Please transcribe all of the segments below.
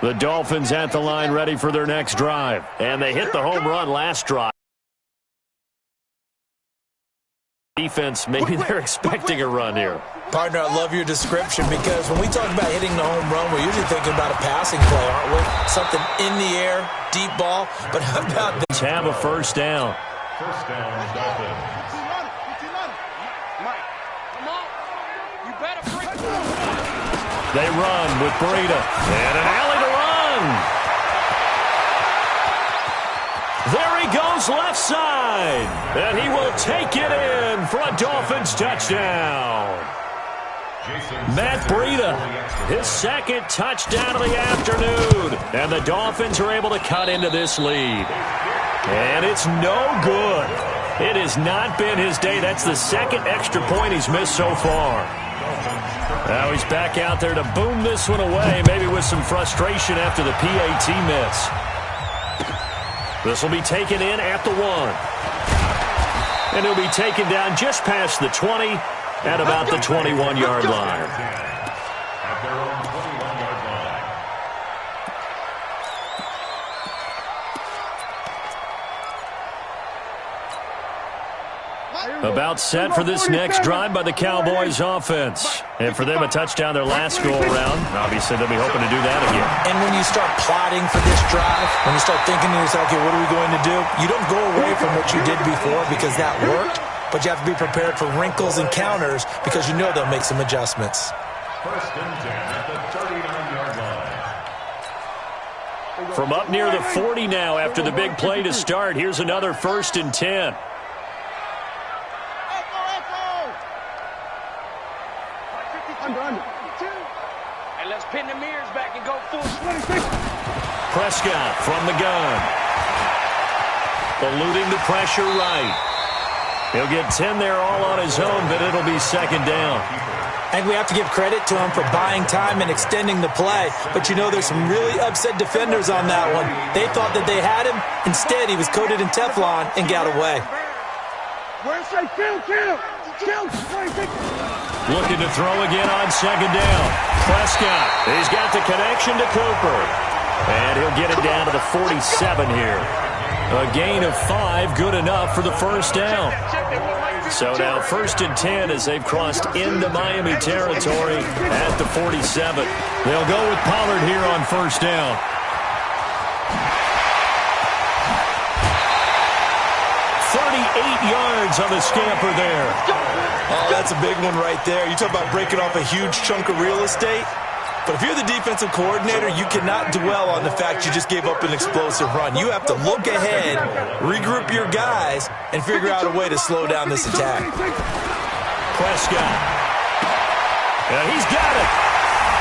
The Dolphins at the line ready for their next drive. And they hit the home run last drive. Defense, maybe they're expecting a run here. Partner, I love your description because when we talk about hitting the home run, we're usually thinking about a passing play, aren't we? Something in the air, deep ball. But how about this? Have a first down. First down, Dolphins. Mike, come on. You better break. They run with Breida. And an alley to run. There he goes left side. And he will take it in for a Dolphins touchdown. Matt Breida, his second touchdown of the afternoon. And the Dolphins are able to cut into this lead. And it's no good. It has not been his day. That's the second extra point he's missed so far. Now he's back out there to boom this one away, maybe with some frustration after the PAT miss. This will be taken in at the 1. And he'll be taken down just past the 20 at about the 21-yard line. At their own 21-yard line. About set for this next drive by the Cowboys offense. And for them, a touchdown their last go-around. Obviously, they'll be hoping to do that again. And when you start plotting for this drive, when you start thinking to yourself, okay, what are we going to do? You don't go away from what you did before because that worked, but you have to be prepared for wrinkles and counters because you know they'll make some adjustments. First and 10 at the 39-yard line. From up near the 40 now after the big play to start, here's another first and 10. And let's pin the mirrors back and go full. Prescott from the gun. Eluding the pressure right. He'll get 10 there all on his own, but it'll be second down. I think we have to give credit to him for buying time and extending the play. But you know there's some really upset defenders on that one. They thought that they had him. Instead, he was coated in Teflon and got away. Looking to throw again on second down. Prescott, he's got the connection to Cooper. And he'll get it down to the 47 here. A gain of 5, good enough for the first down. So now first and 10 as they've crossed into Miami territory at the 47. They'll go with Pollard here on first down. Yards on the scamper there. Oh, that's a big one right there. You talk about breaking off a huge chunk of real estate. But if you're the defensive coordinator, you cannot dwell on the fact you just gave up an explosive run. You have to look ahead, regroup your guys, and figure out a way to slow down this attack. Prescott. And he's got it.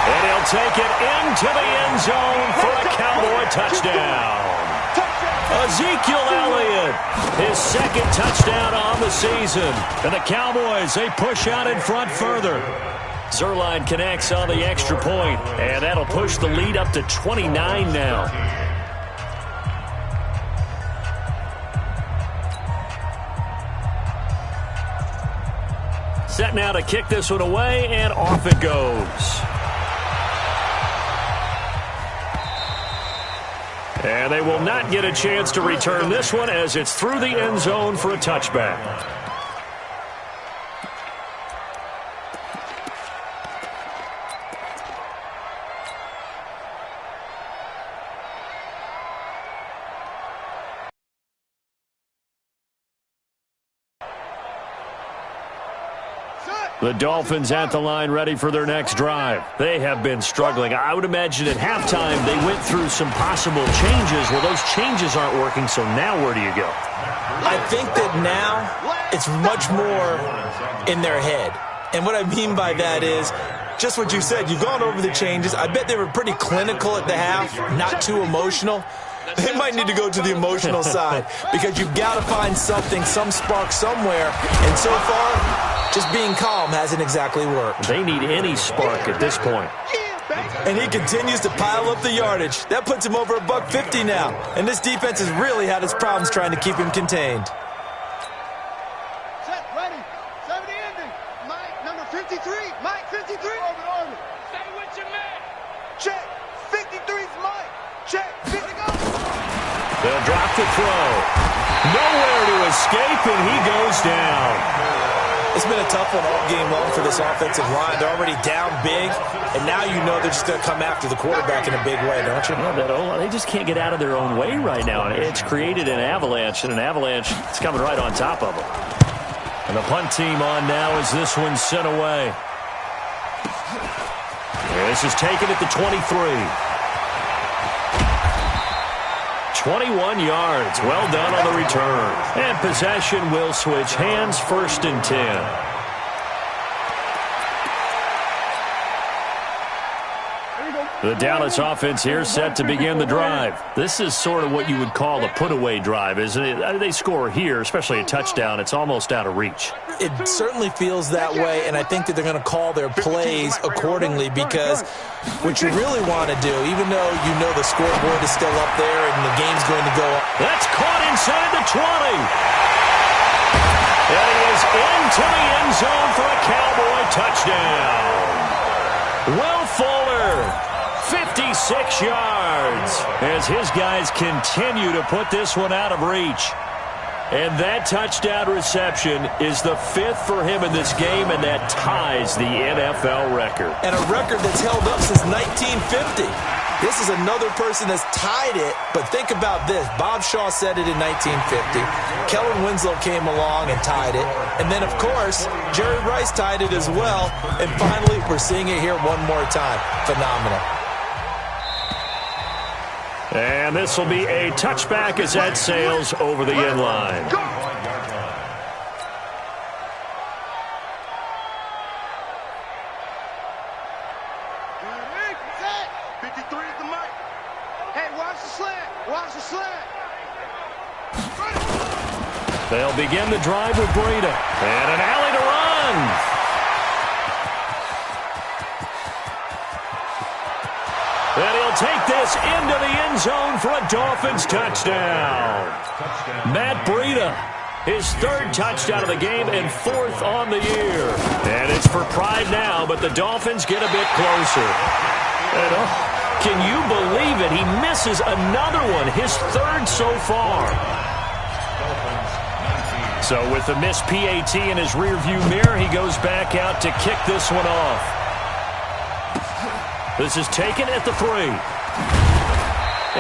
And he'll take it into the end zone for a Cowboy touchdown. Ezekiel Elliott, his second touchdown on the season. And the Cowboys, they push out in front further. Zuerlein connects on the extra point, and that'll push the lead up to 29 now. Set now to kick this one away, and off it goes. And they will not get a chance to return this one as it's through the end zone for a touchback. The Dolphins at the line ready for their next drive. They have been struggling. I would imagine at halftime they went through some possible changes. Well, those changes aren't working, so now where do you go? I think that now it's much more in their head. And what I mean by that is just what you said. You've gone over the changes. I bet they were pretty clinical at the half, not too emotional. They might need to go to the emotional side because you've got to find something, some spark somewhere. And so far, just being calm hasn't exactly worked. They need any spark at this point. And he continues to pile up the yardage. That puts him over $150 now. And this defense has really had its problems trying to keep him contained. Set, ready. 70 ending. Mike, number 53. Mike, 53. Orbit. Stay with your man. Check. 53. They'll drop the throw. Nowhere to escape, and he goes down. It's been a tough one all game long for this offensive line. They're already down big, and now you know they're just going to come after the quarterback in a big way, don't you? No, they just can't get out of their own way right now. It's created an avalanche, and an avalanche is coming right on top of them. And the punt team on now as this one's sent away. This is taken at the 23. 21 yards. Well done on the return. And possession will switch hands, 1st and 10. The Dallas offense here set to begin the drive. This is sort of what you would call a put-away drive, isn't it? They score here, especially a touchdown. It's almost out of reach. It certainly feels that way, and I think that they're going to call their plays accordingly, because what you really want to do, even though you know the scoreboard is still up there and the game's going to go up. That's caught inside the 20. And he is into the end zone for a Cowboy touchdown. Will Fuller, 56 yards, as his guys continue to put this one out of reach. And that touchdown reception is the 5th for him in this game, and that ties the NFL record. And a record that's held up since 1950. This is another person that's tied it, but think about this. Bob Shaw said it in 1950. Kellen Winslow came along and tied it. And then, of course, Jerry Rice tied it as well. And finally, we're seeing it here one more time. Phenomenal. And this will be a touchback as that sails over the end line. Set. 53 is the mic. Hey, watch the slant. Watch the slant. They'll begin the drive with Breida. And an alley to run. And he'll take this into the end zone for a Dolphins touchdown. Matt Breida, his 3rd touchdown of the game and 4th on the year. And it's for pride now, but the Dolphins get a bit closer. And can you believe it? He misses another one, his 3rd so far. So with the missed PAT in his rearview mirror, he goes back out to kick this one off. This is taken at the 3.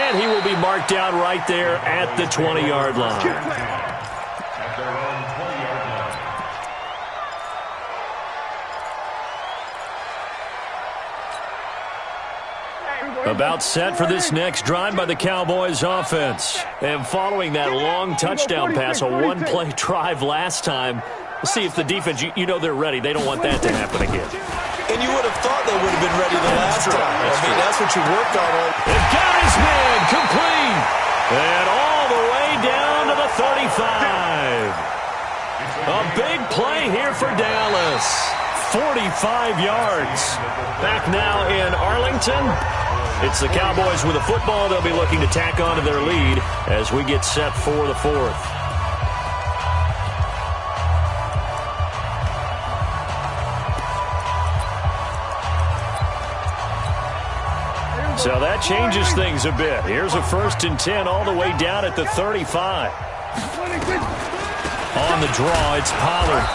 And he will be marked down right there at the 20-yard line. At their own 20-yard line. About set for this next drive by the Cowboys offense. And following that long touchdown pass, a one-play drive last time, we'll see if the defense, you know they're ready. They don't want that to happen again. And you would have thought they would have been ready the last time. I mean, that's what you worked on. They've got his man complete. And all the way down to the 35. A big play here for Dallas. 45 yards. Back now in Arlington. It's the Cowboys with a football. They'll be looking to tack on to their lead as we get set for the 4th. So that changes things a bit. Here's a 1st and 10 all the way down at the 35. On the draw, it's Pollard.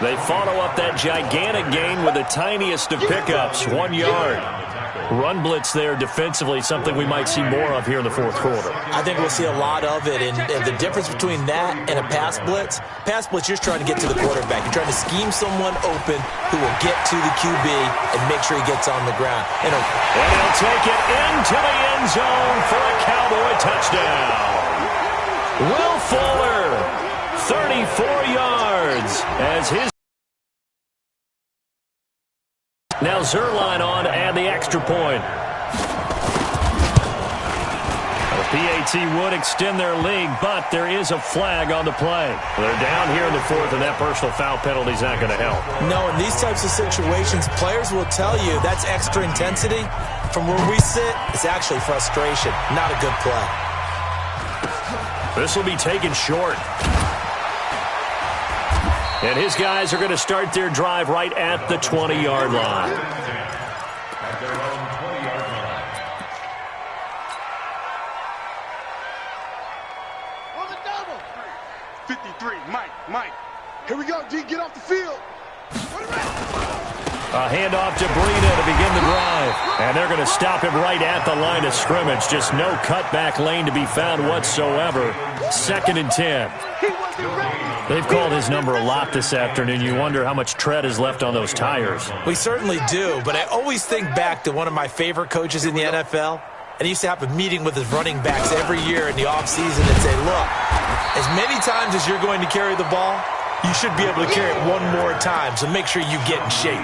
They follow up that gigantic gain with the tiniest of pickups, 1 yard. Run blitz there defensively, something we might see more of here in the 4th quarter. I think we'll see a lot of it, and the difference between that and a pass blitz, you're trying to get to the quarterback. You're trying to scheme someone open who will get to the QB and make sure he gets on the ground. And he'll take it into the end zone for a Cowboy touchdown. Will Fuller, 34 yards as his. Now Zerline on to add the extra point. The PAT would extend their lead, but there is a flag on the play. They're down here in the 4th, and that personal foul penalty is not going to help. No, in these types of situations, players will tell you that's extra intensity. From where we sit, it's actually frustration, not a good play. This will be taken short. And his guys are going to start their drive right at the 20-yard line. At their own 20-yard line. Mike. Here we go, D. Get off the field. A handoff to Breida to begin the drive. And they're going to stop him right at the line of scrimmage. Just no cutback lane to be found whatsoever. 2nd and 10. They've called his number a lot this afternoon. You wonder how much tread is left on those tires. We certainly do, but I always think back to one of my favorite coaches in the NFL. And he used to have a meeting with his running backs every year in the offseason and say, look, as many times as you're going to carry the ball, you should be able to carry it one more time, so make sure you get in shape.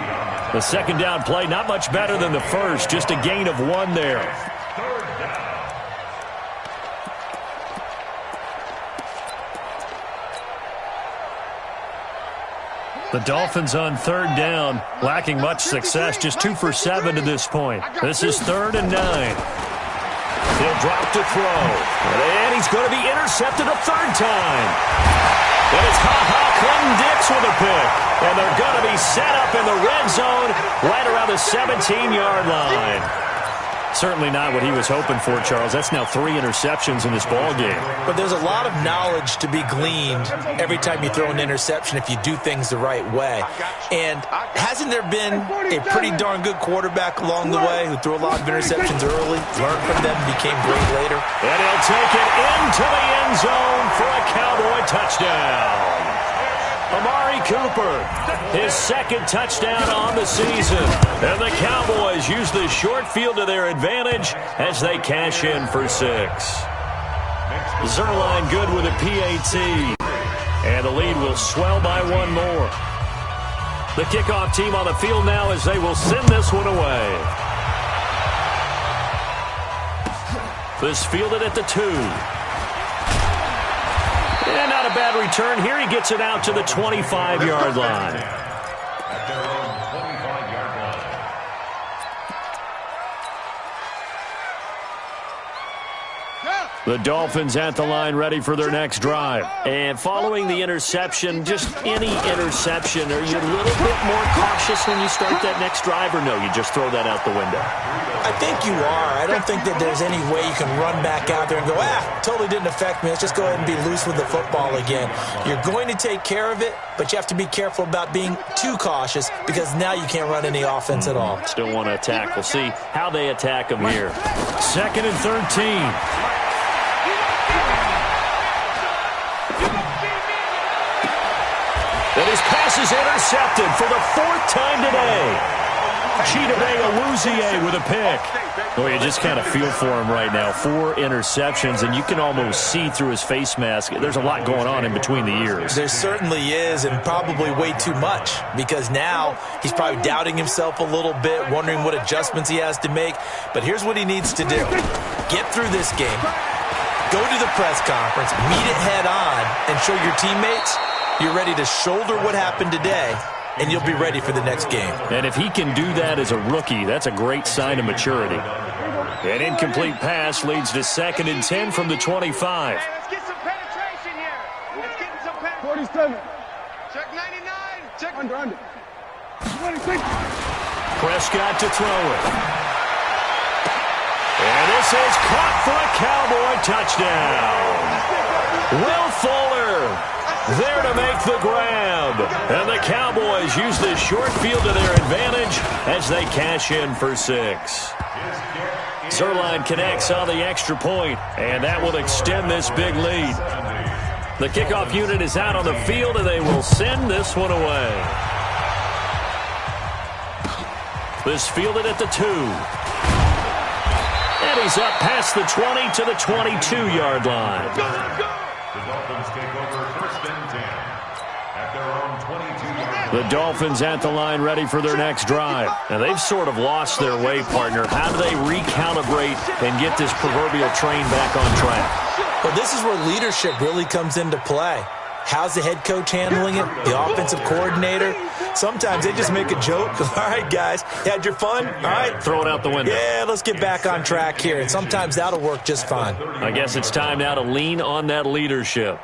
The 2nd down play, not much better than the first, just a gain of 1 there. The Dolphins on 3rd down, lacking much success, just 2 for 7 to this point. This is 3rd and 9. He'll drop to throw, and he's going to be intercepted a 3rd time. And it's Clinton-Dix with a pick. And they're going to be set up in the red zone right around the 17-yard line. Certainly not what he was hoping for, Charles. That's now 3 interceptions in this ball game. But there's a lot of knowledge to be gleaned every time you throw an interception if you do things the right way. And hasn't there been a pretty darn good quarterback along the way who threw a lot of interceptions early, learned from them, became great later? And he'll take it into the end zone for a Cowboy touchdown. Amari Cooper, his 2nd touchdown on the season. And the Cowboys use the short field to their advantage as they cash in for 6. Zerline good with a PAT. And the lead will swell by 1 more. The kickoff team on the field now as they will send this one away. This fielded at the 2. And not a bad return here. He gets it out to the 25-yard line. At their own 25-yard line. The Dolphins at the line ready for their next drive. And following the interception, just any interception, are you a little bit more cautious when you start that next drive, or no, you just throw that out the window? I think you are. I don't think that there's any way you can run back out there and go, totally didn't affect me. Let's just go ahead and be loose with the football again. You're going to take care of it, but you have to be careful about being too cautious because now you can't run any offense at all. Still want to attack. We'll see how they attack them here. 2nd and 13. And his pass is intercepted for the 4th time today. Chidobe Awuzie with a pick. Well, you just kind of feel for him right now. 4 interceptions, and you can almost see through his face mask. There's a lot going on in between the ears. There certainly is, and probably way too much, because now he's probably doubting himself a little bit, wondering what adjustments he has to make. But here's what he needs to do. Get through this game. Go to the press conference, meet it head on, and show your teammates you're ready to shoulder what happened today, and you'll be ready for the next game. And if he can do that as a rookie, that's a great sign of maturity. An incomplete pass leads to 2nd and 10 from the 25. Hey, let's get some penetration here. Let's get some penetration. 47. Check 99. Check under. 26. Prescott to throw it. And this is caught for a Cowboy touchdown. Will Fuller there to make the grab. And the Cowboys use this short field to their advantage as they cash in for 6. Zerline connects on the extra point, and that will extend this big lead. The kickoff unit is out on the field, and they will send this one away. This fielded at the 2. And he's up past the 20 to the 22-yard line. The Dolphins take over 1st and 10 at their own 22-yard line. The Dolphins at the line ready for their next drive. Now, they've sort of lost their way, partner. How do they recalibrate and get this proverbial train back on track? Well, this is where leadership really comes into play. How's the head coach handling it? The offensive coordinator? Sometimes they just make a joke. All right, guys, had your fun? All right. Throw it out the window. Yeah, let's get back on track here. And sometimes that'll work just fine. I guess it's time now to lean on that leadership.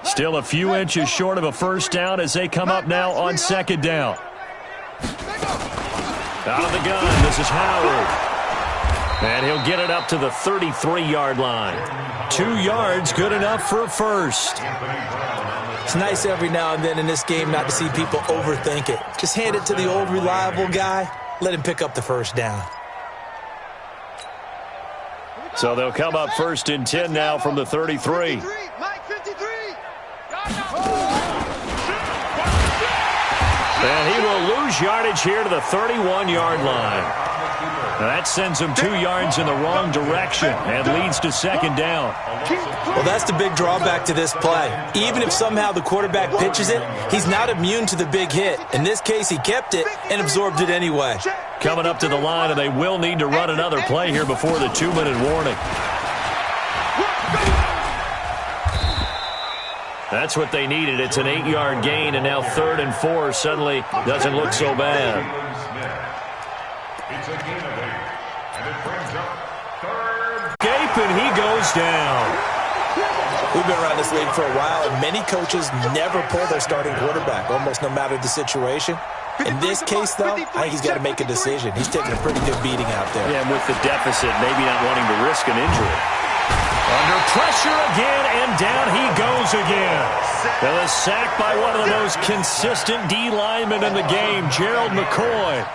Still a few inches short of a first down as they come up now on 2nd down. Out of the gun, this is Howard. And he'll get it up to the 33-yard line. 2 yards, good enough for a first. It's nice every now and then in this game not to see people overthink it. Just hand it to the old reliable guy. Let him pick up the first down. So they'll come up 1st and 10 now from the 33. And he will lose yardage here to the 31-yard line. Now that sends him 2 yards in the wrong direction and leads to 2nd down. Well, that's the big drawback to this play. Even if somehow the quarterback pitches it, he's not immune to the big hit. In this case, he kept it and absorbed it anyway. Coming up to the line, and they will need to run another play here before the 2-minute warning. That's what they needed. It's an 8-yard gain, and now 3rd and 4 suddenly doesn't look so bad. It's a gain of 8, and it brings up 3rd. Escape, and he goes down. We've been around this league for a while, and many coaches never pull their starting quarterback, almost no matter the situation. In this case, though, I think he's got to make a decision. He's taking a pretty good beating out there. Yeah, and with the deficit, maybe not wanting to risk an injury. Under pressure again, and down he goes again. And a sack by one of the most consistent D linemen in the game, Gerald McCoy.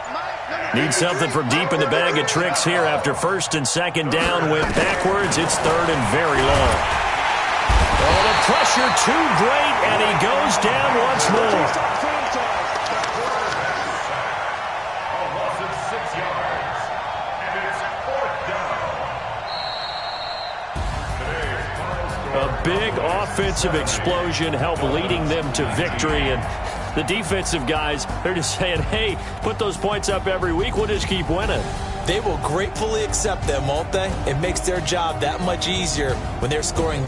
Needs something from deep in the bag of tricks here after 1st and 2nd down. Went backwards. It's 3rd and very long. Oh, the pressure too great, and he goes down once more. A loss of 6 yards, and it's 4th down. A big offensive explosion helped leading them to victory, and the defensive guys, they're just saying, hey, put those points up every week. We'll just keep winning. They will gratefully accept them, won't they? It makes their job that much easier when they're scoring